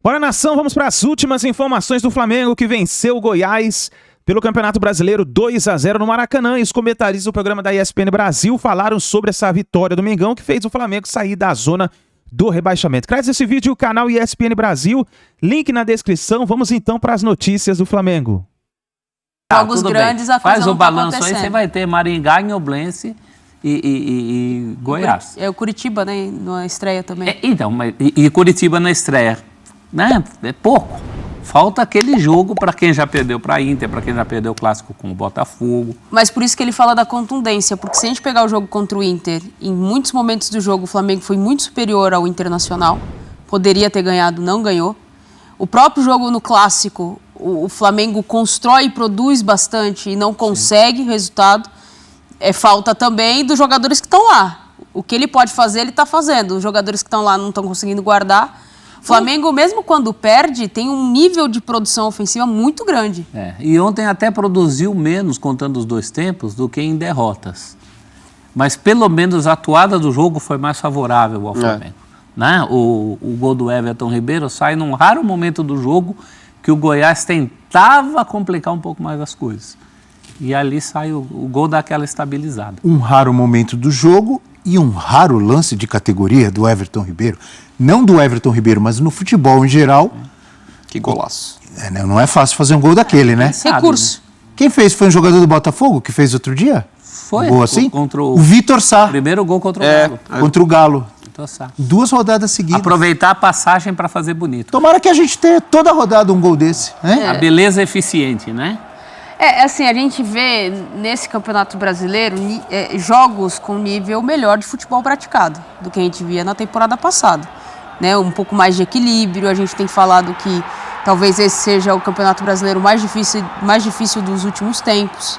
Bora, nação, vamos para as últimas informações do Flamengo, que venceu o Goiás pelo Campeonato Brasileiro 2-0 no Maracanã. E os comentaristas do programa da ESPN Brasil falaram sobre essa vitória do Mengão, que fez o Flamengo sair da zona do rebaixamento. Graças a esse vídeo, o canal ESPN Brasil, link na descrição. Vamos então para as notícias do Flamengo. Jogos grandes, bem. A coisa faz não o balanço tá aí, você vai ter Maringá, Inoblense e Goiás. É o Curitiba, né, na estreia também. E Curitiba na estreia, né? É pouco. Falta aquele jogo para quem já perdeu para a Inter, para quem já perdeu o clássico com o Botafogo. Mas por isso que ele fala da contundência, porque se a gente pegar o jogo contra o Inter, em muitos momentos do jogo o Flamengo foi muito superior ao Internacional, poderia ter ganhado, não ganhou. O próprio jogo no clássico, o Flamengo constrói e produz bastante e não consegue resultado. É falta também dos jogadores que estão lá. O que ele pode fazer, ele está fazendo. Os jogadores que estão lá não estão conseguindo guardar. O Flamengo, mesmo quando perde, tem um nível de produção ofensiva muito grande. E ontem até produziu menos, contando os dois tempos, do que em derrotas. Mas pelo menos a atuada do jogo foi mais favorável ao Flamengo. Né? O gol do Everton Ribeiro sai num raro momento do jogo que o Goiás tentava complicar um pouco mais as coisas. E ali sai o gol daquela estabilizada. Um raro momento do jogo e um raro lance de categoria do Everton Ribeiro. Não do Everton Ribeiro, mas no futebol em geral. Que golaço. Não é fácil fazer um gol daquele, né? Recurso. Quem fez? Foi um jogador do Botafogo que fez outro dia? Foi. Gol assim? Contra o Vitor Sá. Primeiro gol contra o Galo. Contra o Galo. Vitor Sá. 2 rodadas seguidas. Aproveitar a passagem para fazer bonito. Tomara que a gente tenha toda rodada um gol desse. Né? A beleza é eficiente, né? Assim, a gente vê nesse Campeonato Brasileiro jogos com nível melhor de futebol praticado do que a gente via na temporada passada. Né? Um pouco mais de equilíbrio, a gente tem falado que talvez esse seja o Campeonato Brasileiro mais difícil dos últimos tempos,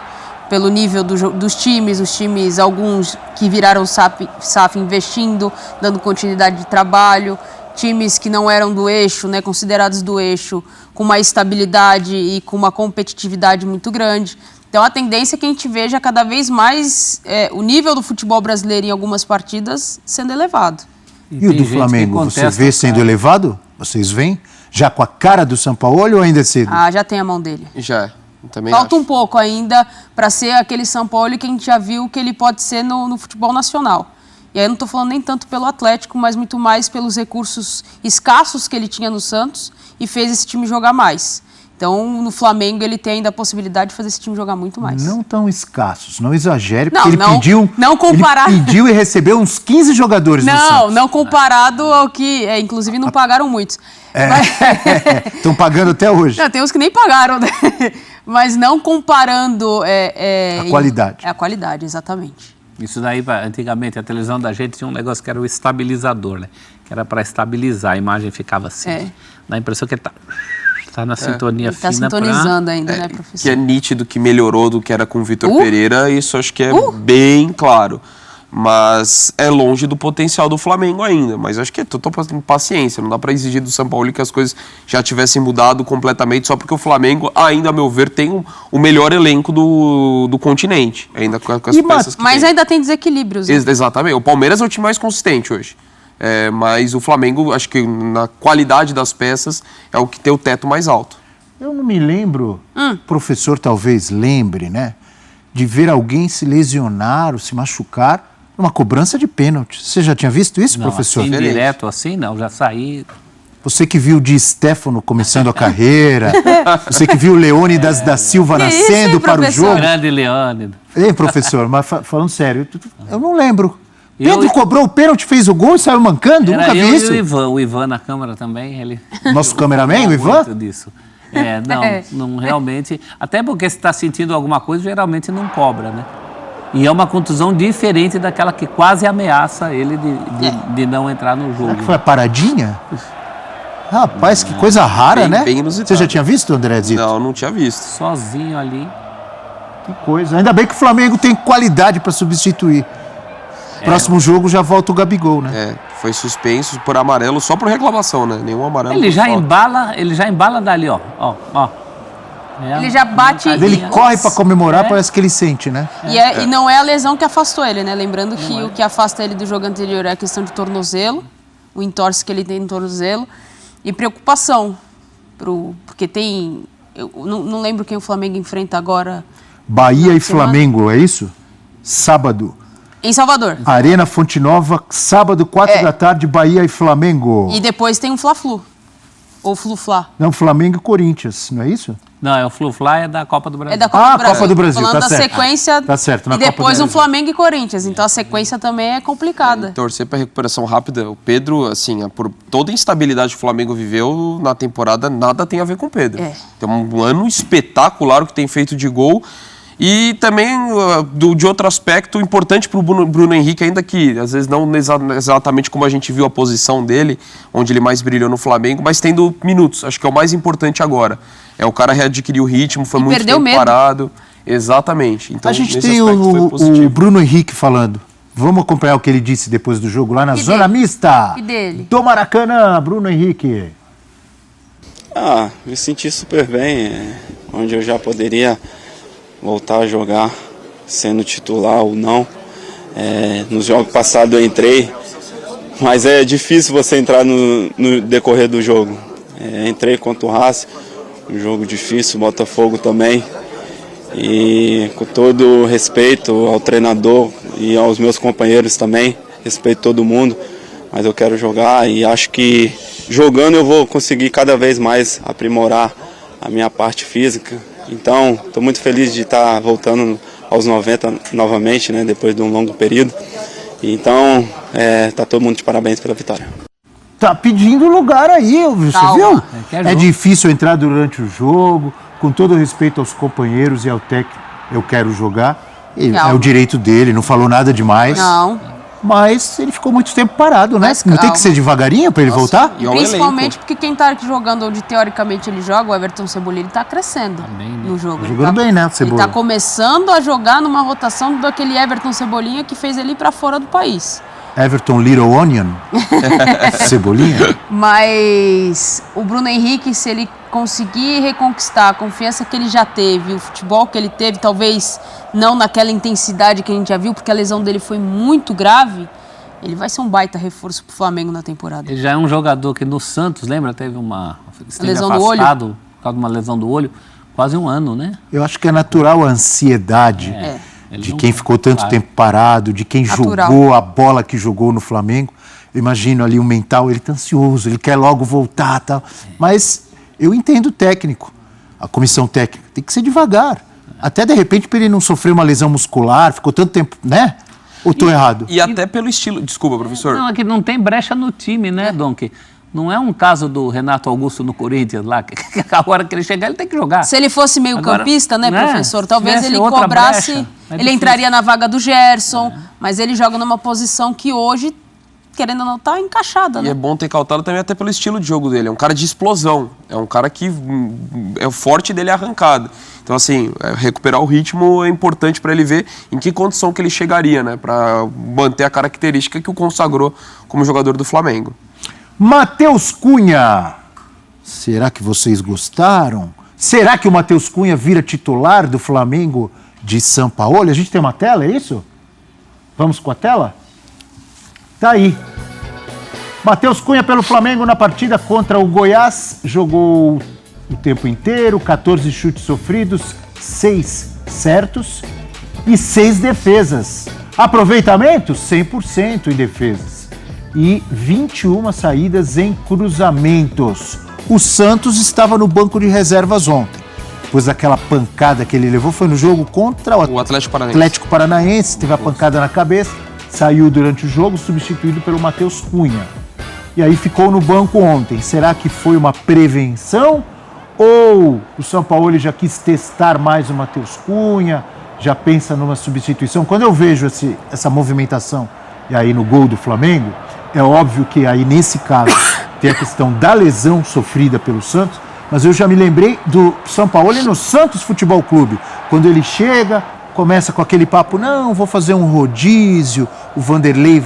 pelo nível dos times, os times, alguns que viraram SAF investindo, dando continuidade de trabalho, times que não eram do eixo, né, considerados do eixo, com uma estabilidade e com uma competitividade muito grande. Então a tendência é que a gente veja cada vez mais o nível do futebol brasileiro em algumas partidas sendo elevado. E o do Flamengo, você vê sendo elevado? Vocês veem? Já com a cara do Sampaoli ou ainda é cedo? Já tem a mão dele. Já, também Falta um pouco ainda para ser aquele Sampaoli que a gente já viu que ele pode ser no futebol nacional. E aí eu não estou falando nem tanto pelo Atlético, mas muito mais pelos recursos escassos que ele tinha no Santos e fez esse time jogar mais. Então, no Flamengo, ele tem ainda a possibilidade de fazer esse time jogar muito mais. Não tão escassos, não exagere, porque ele pediu e recebeu uns 15 jogadores no Santos. Não comparado ao que, inclusive, não pagaram muitos. Estão pagando até hoje. Não, tem uns que nem pagaram, né? Mas não comparando... a qualidade. A qualidade, exatamente. Isso daí, antigamente, a televisão da gente tinha um negócio que era o estabilizador, né? Que era para estabilizar, a imagem ficava assim. Dá a impressão que ele tá na sintonia fina. Está sintonizando ainda, né, professor? Que é nítido que melhorou do que era com o Vitor Pereira, isso acho que é bem claro. Mas é longe do potencial do Flamengo ainda. Mas acho que é total paciência. Não dá para exigir do São Paulo que as coisas já tivessem mudado completamente, só porque o Flamengo, ainda a meu ver, tem o melhor elenco do continente. Ainda com as peças que mas tem. ainda tem desequilíbrios. Né? Exatamente. O Palmeiras é o time mais consistente hoje. Mas o Flamengo, acho que na qualidade das peças, é o que tem o teto mais alto. Eu não me lembro, o professor talvez lembre, né? De ver alguém se lesionar ou se machucar numa cobrança de pênalti. Você já tinha visto isso, professor? Assim, direto assim, não. Já saí... Você que viu o Di Stéfano começando a carreira, você que viu o Leônidas da Silva nascendo para o jogo. Grande Leônidas. Ei, professor, mas falando sério, eu não lembro. Pedro cobrou o pênalti, fez o gol e saiu mancando? Nunca vi isso. E o Ivan na câmera também. Ele nosso cameraman, o Ivan? Muito disso. Não realmente... Até porque se está sentindo alguma coisa, geralmente não cobra, né? E é uma contusão diferente daquela que quase ameaça ele de não entrar no jogo. Será que foi a paradinha? Rapaz, que coisa rara, né? Bem inusitado. Você já tinha visto, André Zito? Não tinha visto. Sozinho ali. Que coisa. Ainda bem que o Flamengo tem qualidade para substituir. Próximo jogo já volta o Gabigol, né? Foi suspenso por amarelo, só por reclamação, né? Nenhum amarelo. Ele já embala dali, ó. Ele já bate... Ele corre para comemorar, parece que ele sente, né? E não é a lesão que afastou ele, né? Lembrando que o que afasta ele do jogo anterior é a questão de tornozelo, o entorse que ele tem no tornozelo. E preocupação, porque tem... Eu não lembro quem o Flamengo enfrenta agora. Bahia e Flamengo, é isso? Sábado. Em Salvador. Arena Fonte Nova, sábado, 4 da tarde, Bahia e Flamengo. E depois tem o Fla-Flu. Ou Flu-Fla. Não, Flamengo e Corinthians, não é isso? Não, é o Flu-Fla, é da Copa do Brasil. É da Copa do Brasil. Copa do Brasil, falando tá da certo. sequência. Tá certo, na e Copa depois do um Brasil. Flamengo e Corinthians. Então a sequência também é complicada. Torcer para recuperação rápida. O Pedro, assim, por toda a instabilidade que o Flamengo viveu na temporada, nada tem a ver com o Pedro. Tem um ano espetacular o que tem feito de gol. E também, de outro aspecto, importante para o Bruno Henrique, ainda que às vezes não exatamente como a gente viu a posição dele, onde ele mais brilhou no Flamengo, mas tendo minutos. Acho que é o mais importante agora. É o cara readquirir o ritmo, foi muito tempo parado. Exatamente. Então, a gente nesse tem aspecto foi o positivo. Bruno Henrique falando. Vamos acompanhar o que ele disse depois do jogo lá na Zona dele? Mista E dele? do Maracanã, Bruno Henrique. Me senti super bem, onde eu já poderia voltar a jogar sendo titular ou não. Nos jogos passados eu entrei, mas é difícil você entrar no decorrer do jogo. Entrei contra o Racing, um jogo difícil, Botafogo também. E com todo respeito ao treinador e aos meus companheiros também, respeito todo mundo, mas eu quero jogar e acho que jogando eu vou conseguir cada vez mais aprimorar a minha parte física. Então, estou muito feliz de estar voltando aos 90 novamente, né, depois de um longo período. Então, tá todo mundo de parabéns pela vitória. Tá pedindo lugar aí, você Calma. viu? É difícil entrar durante o jogo, com todo respeito aos companheiros e ao técnico, eu quero jogar. É o direito dele, não falou nada demais. Não. Mas ele ficou muito tempo parado, né? Mas Não tem calma. que ser devagarinho para ele voltar? E ao Principalmente elenco. porque quem tá jogando onde teoricamente ele joga, o Everton Cebolinha, ele tá crescendo no jogo. Tá jogando bem, né, o Ele Cebola? tá começando a jogar numa rotação daquele Everton Cebolinha que fez ele ir pra fora do país. Everton Little Onion? Cebolinha? Mas o Bruno Henrique, se ele conseguir reconquistar a confiança que ele já teve, o futebol que ele teve, talvez não naquela intensidade que a gente já viu, porque a lesão dele foi muito grave, ele vai ser um baita reforço pro Flamengo na temporada. Ele já é um jogador que no Santos, lembra? Teve esteve lesão do afastado por causa de uma lesão do olho, quase um ano, né? Eu acho que é natural a ansiedade de quem ficou tanto tempo parado, de quem jogou a bola que jogou no Flamengo. Eu imagino ali o mental, ele tá ansioso, ele quer logo voltar e tal. Mas eu entendo o técnico, a comissão técnica, tem que ser devagar. Até de repente para ele não sofrer uma lesão muscular, ficou tanto tempo, né? Ou tô errado? E até pelo estilo... Desculpa, professor. Não, é que não tem brecha no time, né, Donk? Não é um caso do Renato Augusto no Corinthians lá, que a hora que ele chegar ele tem que jogar. Se ele fosse meio campista, né, professor? Talvez tivesse ele outra cobrasse, brecha, ele difícil. entraria na vaga do Gerson, mas ele joga numa posição que hoje, querendo ou não, tá encaixada, E né? é bom ter cautela também até pelo estilo de jogo dele. É um cara de explosão. É um cara que é o forte dele é arrancado. Então, assim, recuperar o ritmo é importante para ele ver em que condição que ele chegaria, né? Para manter a característica que o consagrou como jogador do Flamengo. Matheus Cunha. Será que vocês gostaram? Será que o Matheus Cunha vira titular do Flamengo de São Paulo? A gente tem uma tela, é isso? Vamos com a tela? Tá aí. Matheus Cunha pelo Flamengo na partida contra o Goiás. Jogou o tempo inteiro, 14 chutes sofridos, 6 certos e 6 defesas. Aproveitamento? 100% em defesas. E 21 saídas em cruzamentos. O Santos estava no banco de reservas ontem. Depois daquela pancada que ele levou, foi no jogo contra O Atlético Paranaense. Atlético Paranaense, teve a pancada na cabeça, saiu durante o jogo, substituído pelo Matheus Cunha. E aí ficou no banco ontem. Será que foi uma prevenção? Ou o São Paulo já quis testar mais o Matheus Cunha, já pensa numa substituição? Quando eu vejo essa movimentação, e aí no gol do Flamengo, é óbvio que aí nesse caso tem a questão da lesão sofrida pelo Santos, mas eu já me lembrei do São Paulo no Santos Futebol Clube, quando ele chega, começa com aquele papo, não, vou fazer um rodízio, o Vanderlei,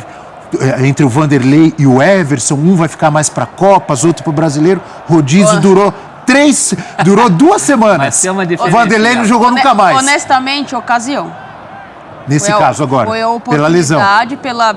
entre o Vanderlei e o Everson, um vai ficar mais para Copas, outro para o Brasileiro, rodízio durou 2 semanas. Mas tem uma O diferença. Vanderlei não jogou nunca mais. Honestamente, ocasião. Nesse caso agora, Foi a pela lesão.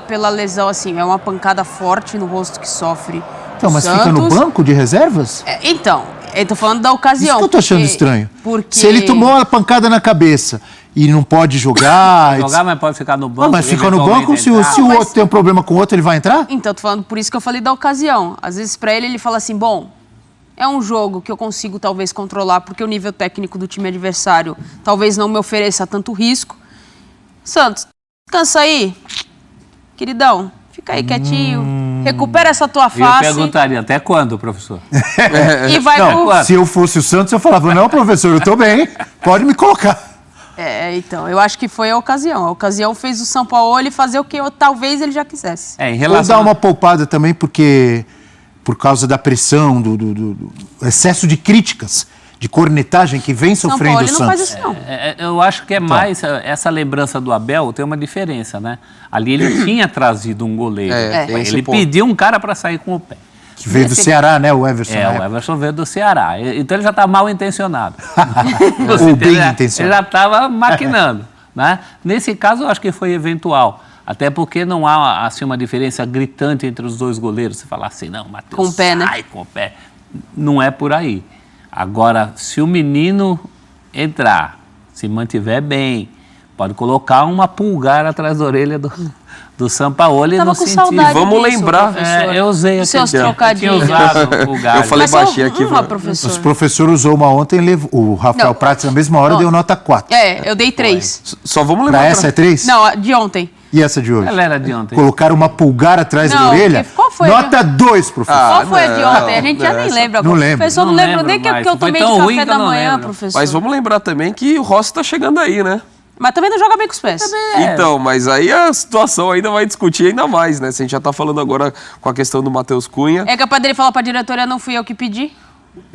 pela lesão, assim, é uma pancada forte no rosto que sofre. Então, mas fica no banco de reservas? Então, eu tô falando da ocasião. Isso que eu tô achando estranho. Porque... Se ele tomou uma pancada na cabeça e não pode jogar... Jogar, mas pode ficar no banco. Não, mas fica no banco, se o outro tem um problema com o outro, ele vai entrar? Então, tô falando por isso que eu falei da ocasião. Às vezes, pra ele fala assim, bom, é um jogo que eu consigo talvez controlar, porque o nível técnico do time adversário talvez não me ofereça tanto risco. Santos, descansa aí, queridão. Fica aí quietinho, recupera essa tua face. Eu perguntaria, até quando, professor? E vai pro... Se eu fosse o Santos, eu falava, não, professor, eu tô bem, pode me colocar. Então, eu acho que foi a ocasião. A ocasião fez o Sampaoli fazer o que talvez ele já quisesse. Em relação... Ou dar uma poupada também, porque por causa da pressão, do excesso de críticas, de cornetagem que vem sofrendo o Santos. Não faz isso, não. Eu acho que é mais essa lembrança do Abel tem uma diferença, né? Ali ele tinha trazido um goleiro. Ele pediu um cara para sair com o pé. Que veio do Ceará, né? O Everson. O Everson veio do Ceará. Então ele já está mal intencionado. Ou bem intencionado. Ele já estava maquinando. Né? Nesse caso, eu acho que foi eventual. Até porque não há assim, uma diferença gritante entre os dois goleiros. Você falar assim, não, Matheus, com o pé, né? sai com o pé. Não é por aí. Agora, se o menino entrar, se mantiver bem, pode colocar uma pulgar atrás da orelha do Sampaoli no sentido. E vamos lembrar. Eu usei aqui. Seus trocadilhos. Eu tinha usado pulgar. Eu falei baixinho aqui. Professor. Os professores usou uma ontem, o Rafael Prats, na mesma hora, deu nota 4. Eu dei 3. Só vamos lembrar. Pra essa é 3? Não, de ontem. E essa de hoje? Ela era de ontem. Colocaram uma pulgar atrás da orelha? Qual foi? Nota 2, professor. Qual foi a de ontem? A gente já nem lembra. Não lembro. Professor, não lembro nem que eu tomei de café da manhã, professor. Mas vamos lembrar também que o Rossi tá chegando aí, né? Mas também não joga bem com os pés. Então, mas aí a situação ainda vai discutir ainda mais, né? Se a gente já tá falando agora com a questão do Matheus Cunha. É capaz dele falar pra diretoria, não fui eu que pedi,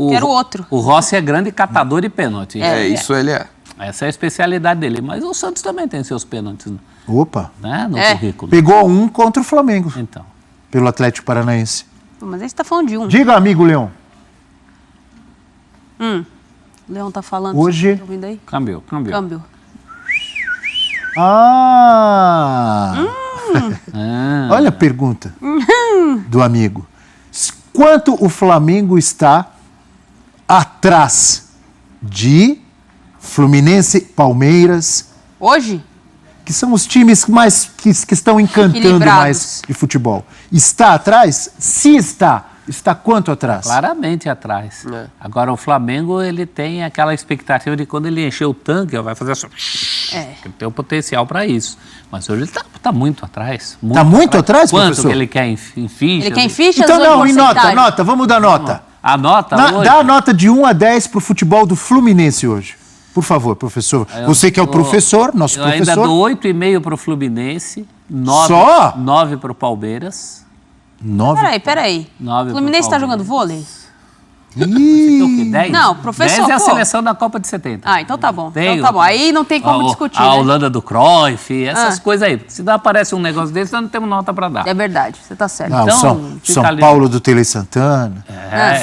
quero outro. O Rossi é grande catador de pênalti. Isso ele é. Essa é a especialidade dele. Mas o Santos também tem seus pênaltis, Opa. né, no currículo. Pegou um contra o Flamengo, Então. pelo Atlético Paranaense. Mas aí você tá falando de um. Diga, amigo Leão. O Leão tá falando. Hoje- Tá ouvindo aí? Câmbio. Câmbio. Olha a pergunta do amigo. Quanto o Flamengo está atrás de Fluminense, Palmeiras, Hoje? que são os times mais que estão encantando Equilibrados. mais de futebol? Está atrás? Se está quanto atrás? Claramente atrás. Agora, o Flamengo, ele tem aquela expectativa de quando ele encher o tanque, ele vai fazer assim. Ele tem o potencial para isso. Mas hoje ele está muito atrás. Está muito atrás, Quanto professor? que ele quer em ficha? Ele quer em fichas Então ou em não, em porcentagem? nota, vamos dar nota. A nota hoje... Dá a nota de 1 a 10 para o futebol do Fluminense hoje. Por favor, professor. Você que é o professor, nosso Eu ainda professor. dou 8,5 para o Fluminense, 9 Só? 9 para o Palmeiras. 9. Peraí. Nove O Fluminense pro tá Palmeiras. jogando vôlei? Ih, O quê? 10? Não, professor, 10 é a pô. seleção da Copa de 70. Ah, então tá bom. Tem Então tá bom. outra. Aí não tem como discutir, A né? Holanda do Cruyff, essas coisas aí. Se aparece um negócio desse, nós não temos nota para dar. É verdade, você tá certo. não, Então, São fica ali. Paulo do Tele Santana.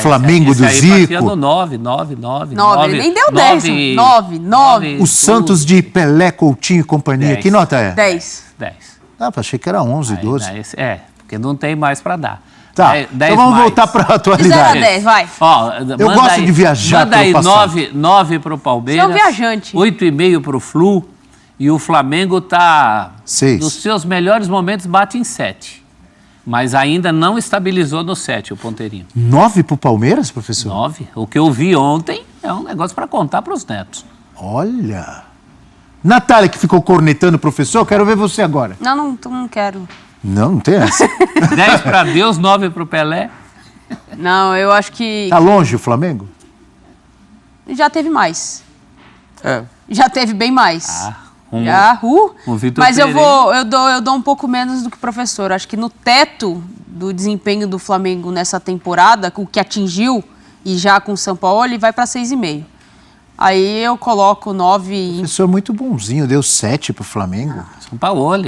Flamengo esse do aí Zico. batia no 9, 9, 9. 9, ele nem deu 10. 9. O Santos de Pelé, Coutinho e companhia. 10. Que nota é? 10. 10. Achei que era 11, 12. Porque não tem mais para dar. Tá, 10 então vamos mais. voltar para a De 0 a atualidade. 10, vai. Ó, Eu gosto de viajar Manda aí pelo passado. 9 para o Palmeiras. Você é um viajante. 8,5 para o Flu. E o Flamengo está... 6. Nos seus melhores momentos bate em 7. Mas ainda não estabilizou no 7 o ponteirinho. 9 para o Palmeiras, professor? 9. O que eu vi ontem é um negócio para contar para os netos. Olha. Natália, que ficou cornetando o professor, eu quero ver você agora. Não quero. Não tem essa. 10 para Deus, 9 para o Pelé. Não, eu acho que Tá longe o Flamengo? já teve mais. É. Já teve bem mais. Com Já, o Vitor Mas eu Pereira. eu dou um pouco menos do que o professor. Acho que no teto do desempenho do Flamengo nessa temporada, o que atingiu, e já com o São Paulo, ele vai para 6,5. Aí eu coloco 9. O professor é muito bonzinho, deu 7 pro Flamengo.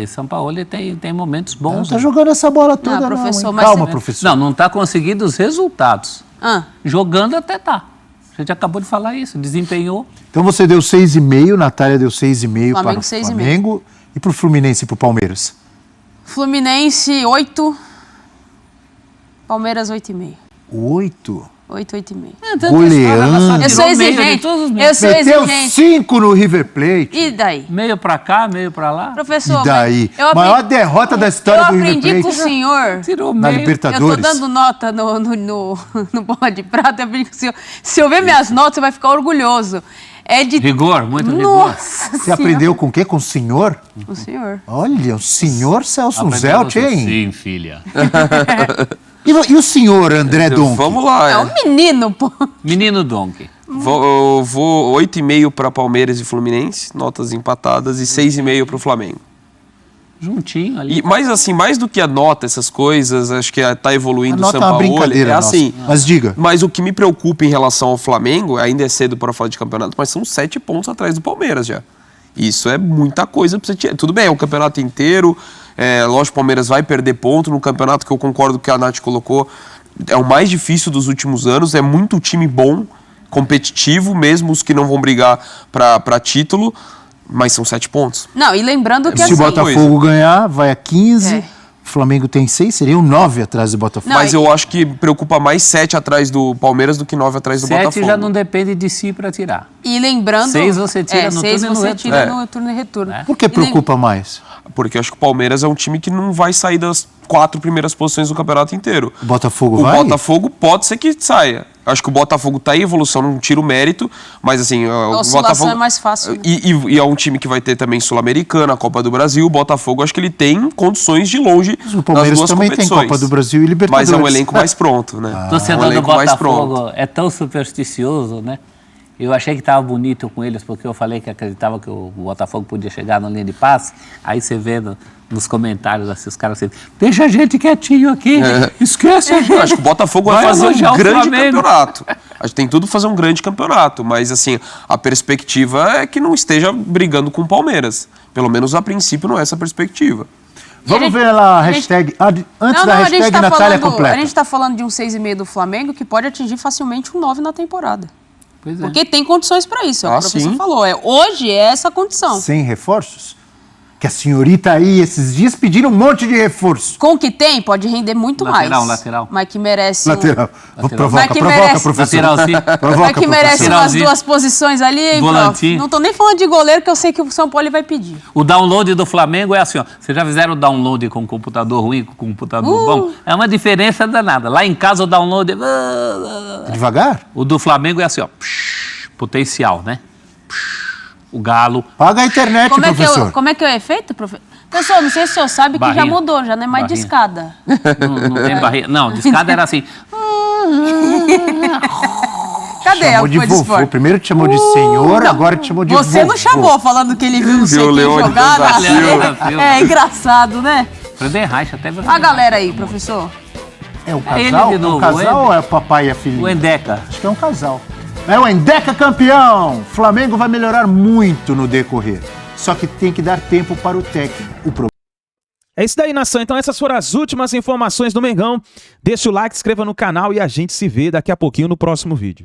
São Paulo tem momentos Não bons. tá jogando essa bola toda, Não, não. professor, Hein? mas Calma, você- professor. Não está conseguindo os resultados. Ah, Jogando até tá. A gente acabou de falar isso, desempenhou. Então você deu 6,5, Natália deu 6,5 para Flamengo, o 6,5. Flamengo e pro Fluminense e pro Palmeiras. Fluminense 8. Palmeiras 8,5. 8? 8,5. Goleando. Eu sou exigente. Eu sou Meteu exigente. 5 no River Plate. E daí? Meio pra cá, meio pra lá. Professor, E daí? mas Maior derrota da história do River aprendi com o Plate. senhor. Tirou Na meio. Eu tô Libertadores. dando nota no Bola de Prata. Eu aprendi com o senhor. Se eu ver minhas notas, você vai ficar orgulhoso. É de... Rigor, muito rigor. Nossa Você aprendeu com o quê? Com o senhor? O senhor. Olha, o senhor Celso Aprendeu Zelt, você? hein? Sim, filha. E o senhor André Então, Donk? vamos lá. É um menino, pô. Menino Donkey. Eu vou 8,5 para Palmeiras e Fluminense, notas empatadas, e 6,5 para o Flamengo. Juntinho ali. Mas assim, mais do que a nota, essas coisas, acho que tá evoluindo A o nota é uma Sampaoli. brincadeira É nossa. assim. Mas diga. Mas o que me preocupa em relação ao Flamengo, ainda é cedo para falar de campeonato, mas são 7 pontos atrás do Palmeiras já. Isso é muita coisa pra você tirar. Tudo bem, é o campeonato inteiro. Lógico, o Palmeiras vai perder ponto no campeonato, que eu concordo com o que a Nath colocou. É o mais difícil dos últimos anos. É muito time bom, competitivo, mesmo os que não vão brigar pra título. Mas são 7 pontos. Não, e lembrando que Se o assim... Botafogo ganhar, vai a 15. É. O Flamengo tem 6, seriam 9 atrás do Botafogo. Não, Mas eu acho que preocupa mais 7 atrás do Palmeiras do que 9 atrás do 7 Botafogo. já não depende de si pra tirar. E lembrando... 6 você tira no 6 turno e no você retorno. tira no turno e retorno. Por que preocupa mais? Porque eu acho que o Palmeiras é um time que não vai sair das 4 primeiras posições do campeonato inteiro. O Botafogo O vai? Botafogo pode ser que saia. Acho que o Botafogo tá em evolução, não tira o mérito, mas assim... o oscilação Botafogo é mais fácil, né? E é um time que vai ter também Sul-Americana, a Copa do Brasil. O Botafogo, acho que ele tem condições de longe O Palmeiras nas duas também tem competições. Copa do Brasil e Libertadores. Mas é um elenco mais pronto, né? O torcedor um do elenco mais pronto. Botafogo é tão supersticioso, né? Eu achei que estava bonito com eles, porque eu falei que acreditava que o Botafogo podia chegar na linha de passe. Aí você vê nos comentários assim, os caras assim, deixa a gente quietinho aqui, esquece a gente. Eu acho que o Botafogo vai fazer elogiar um o grande Flamengo. campeonato. A gente tem tudo pra fazer um grande campeonato, mas assim, a perspectiva é que não esteja brigando com o Palmeiras. Pelo menos a princípio não é essa a perspectiva. Vamos ver lá a hashtag. Antes da hashtag Natália completa. A gente tá falando de um 6,5 do Flamengo que pode atingir facilmente um 9 na temporada. Pois é. Porque tem condições para isso, é o que o professor sim. falou. Hoje é essa condição. Sem reforços? Que a senhorita aí, esses dias, pediram um monte de reforço. Com o que tem, pode render muito Lateral, mais. lateral. Mas que merece. Lateral. Mas Provoca, que provoca, merece- professor. Lateralzinho. Provoca, Mas que merece professor. umas Lateralzinho. duas posições ali, hein, prof? Volantinho. Não tô nem falando de goleiro, que eu sei que o São Paulo vai pedir. O download do Flamengo é assim, ó. Vocês já fizeram o download com computador ruim, com computador bom? É uma diferença danada. Lá em casa o download é... Devagar? O do Flamengo é assim, ó. Psh, potencial, né? Psh, o Galo. Paga a internet, professor. Como é que é o efeito, professor? Professor, não sei se o senhor sabe que já Barrinha. mudou, já não é mais Barrinha. de escada. Não tem barreira. Não, discada era assim. Cadê Chamou a de Coisa vovô. Esporte? Primeiro te chamou de senhor, agora te chamou de Você vovô. não chamou falando que ele viu não sei Viu o quem Leone jogar. do Brasil. né? É engraçado, né? Freudenreich até... A galera aí, professor. É um É ele casal? de É um novo, casal ou é o papai e a filhinha? O Endeca. Acho que é um casal. É o Endeca campeão! Flamengo vai melhorar muito no decorrer. Só que tem que dar tempo para o técnico. O problema É isso daí, nação. Então essas foram as últimas informações do Mengão. Deixa o like, inscreva no canal e a gente se vê daqui a pouquinho no próximo vídeo.